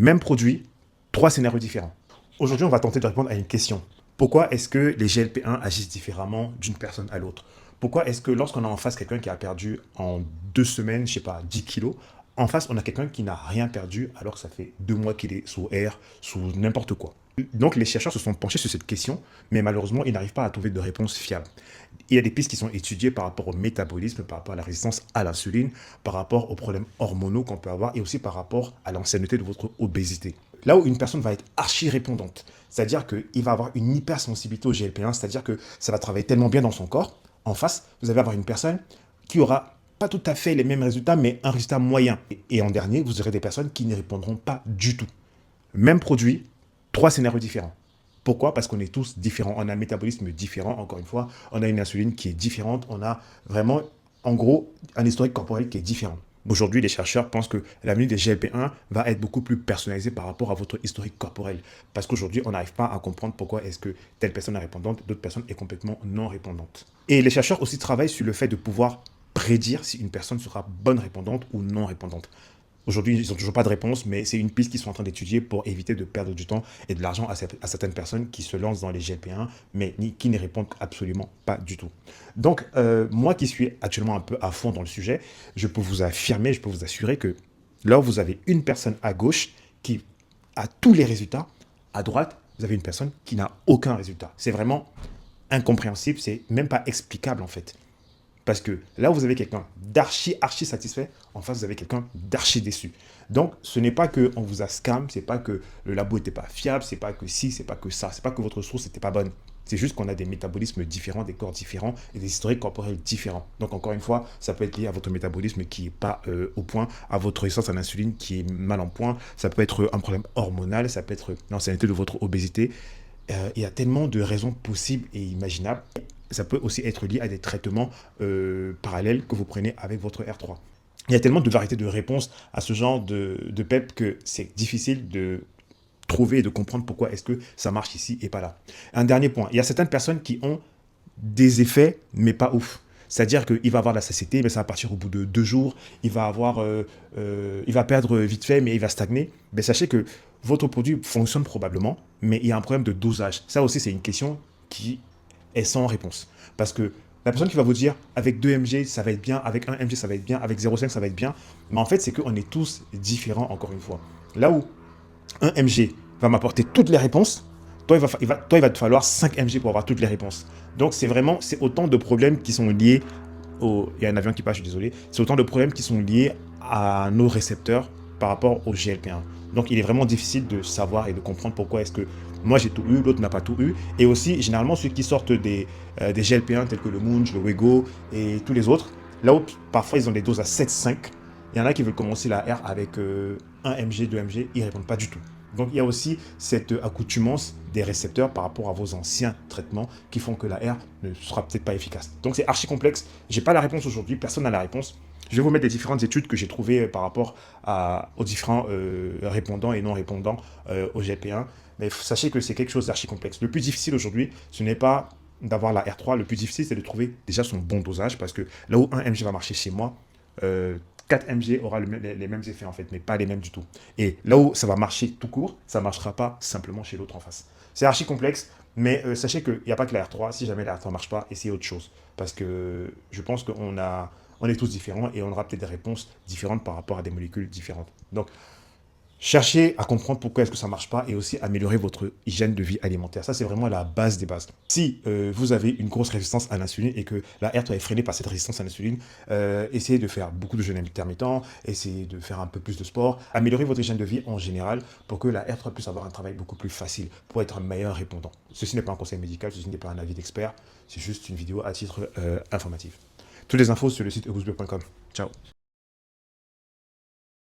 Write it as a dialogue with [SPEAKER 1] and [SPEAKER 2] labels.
[SPEAKER 1] Même produit, trois scénarios différents. Aujourd'hui, on va tenter de répondre à une question. Pourquoi est-ce que les GLP-1 agissent différemment d'une personne à l'autre? Pourquoi est-ce que lorsqu'on a en face quelqu'un qui a perdu en 2 semaines, je sais pas, 10 kilos, en face, on a quelqu'un qui n'a rien perdu alors que ça fait 2 mois qu'il est sous air, sous n'importe quoi? Donc les chercheurs se sont penchés sur cette question, mais malheureusement, ils n'arrivent pas à trouver de réponse fiable. Il y a des pistes qui sont étudiées par rapport au métabolisme, par rapport à la résistance à l'insuline, par rapport aux problèmes hormonaux qu'on peut avoir et aussi par rapport à l'ancienneté de votre obésité. Là où une personne va être archi-répondante, c'est-à-dire qu'il va avoir une hypersensibilité au GLP-1, c'est-à-dire que ça va travailler tellement bien dans son corps. En face, vous allez avoir une personne qui aura pas tout à fait les mêmes résultats, mais un résultat moyen. Et en dernier, vous aurez des personnes qui n'y répondront pas du tout. Même produit, trois scénarios différents. Pourquoi? Parce qu'on est tous différents. On a un métabolisme différent, encore une fois. On a une insuline qui est différente. On a vraiment, en gros, un historique corporel qui est différent. Aujourd'hui, les chercheurs pensent que l'avenir des GLP-1 va être beaucoup plus personnalisé par rapport à votre historique corporel. Parce qu'aujourd'hui, on n'arrive pas à comprendre pourquoi est-ce que telle personne est répondante, d'autres personnes est complètement non répondante. Et les chercheurs aussi travaillent sur le fait de pouvoir prédire si une personne sera bonne répondante ou non répondante. Aujourd'hui, ils n'ont toujours pas de réponse, mais c'est une piste qu'ils sont en train d'étudier pour éviter de perdre du temps et de l'argent à certaines personnes qui se lancent dans les GLP-1, mais qui ne répondent absolument pas du tout. Donc, moi qui suis actuellement un peu à fond dans le sujet, je peux vous affirmer, je peux vous assurer que là où vous avez une personne à gauche qui a tous les résultats, à droite, vous avez une personne qui n'a aucun résultat. C'est vraiment incompréhensible, c'est même pas explicable en fait. Parce que là, vous avez quelqu'un archi satisfait. En face, vous avez quelqu'un d'archi déçu. Donc, ce n'est pas qu'on vous a scam, c'est pas que le labo n'était pas fiable, c'est pas que si, c'est pas que ça, c'est pas que votre source n'était pas bonne. C'est juste qu'on a des métabolismes différents, des corps différents et des historiques corporels différents. Donc, encore une fois, ça peut être lié à votre métabolisme qui n'est pas au point, à votre résistance à l'insuline qui est mal en point. Ça peut être un problème hormonal, ça peut être l'ancienneté de votre obésité. Il y a tellement de raisons possibles et imaginables. Ça peut aussi être lié à des traitements parallèles que vous prenez avec votre R3. Il y a tellement de variétés de réponses à ce genre de PEP que c'est difficile de trouver et de comprendre pourquoi est-ce que ça marche ici et pas là. Un dernier point, il y a certaines personnes qui ont des effets, mais pas ouf. C'est-à-dire qu'il va avoir de la satiété, mais ça va partir au bout de 2 jours. Il va perdre vite fait, mais il va stagner. Mais sachez que votre produit fonctionne probablement, mais il y a un problème de dosage. Ça aussi, c'est une question qui est sans réponse. Parce que la personne qui va vous dire avec 2 mg, ça va être bien, avec 1 mg, ça va être bien, avec 0,5, ça va être bien. Mais en fait, c'est qu'on est tous différents, encore une fois. Là où 1 mg va m'apporter toutes les réponses, toi, il va te falloir 5 mg pour avoir toutes les réponses. Donc, c'est autant de problèmes qui sont liés il y a un avion qui passe, je suis désolé. C'est autant de problèmes qui sont liés à nos récepteurs par rapport au GLP-1. Donc, il est vraiment difficile de savoir et de comprendre pourquoi est-ce que moi j'ai tout eu, l'autre n'a pas tout eu. Et aussi, généralement, ceux qui sortent des GLP-1 tels que le Munch, le Wego et tous les autres, là où parfois ils ont des doses à 7-5, il y en a qui veulent commencer la R avec 1 mg, 2 mg, ils ne répondent pas du tout. Donc il y a aussi cette accoutumance des récepteurs par rapport à vos anciens traitements qui font que la R ne sera peut-être pas efficace. Donc c'est archi complexe. Je n'ai pas la réponse aujourd'hui, personne n'a la réponse. Je vais vous mettre les différentes études que j'ai trouvées par rapport aux différents répondants et non répondants au GLP-1. Mais sachez que c'est quelque chose d'archi complexe. Le plus difficile aujourd'hui, ce n'est pas d'avoir la R3. Le plus difficile, c'est de trouver déjà son bon dosage parce que là où 1 mg va marcher chez moi, 4 mg aura les mêmes effets en fait, mais pas les mêmes du tout. Et là où ça va marcher tout court, ça ne marchera pas simplement chez l'autre en face. C'est archi complexe, mais sachez qu'il n'y a pas que la R3. Si jamais la R3 ne marche pas, essayez autre chose. Parce que je pense qu'on est tous différents et on aura peut-être des réponses différentes par rapport à des molécules différentes. Donc, cherchez à comprendre pourquoi est-ce que ça ne marche pas et aussi améliorer votre hygiène de vie alimentaire. Ça, c'est vraiment la base des bases. Si vous avez une grosse résistance à l'insuline et que la R est freinée par cette résistance à l'insuline, essayez de faire beaucoup de jeûnes intermittents, essayez de faire un peu plus de sport, améliorer votre hygiène de vie en général pour que la R3 puisse avoir un travail beaucoup plus facile, pour être un meilleur répondant. Ceci n'est pas un conseil médical, ceci n'est pas un avis d'expert, c'est juste une vidéo à titre informatif. Toutes les infos sur le site egousbio.com. Ciao.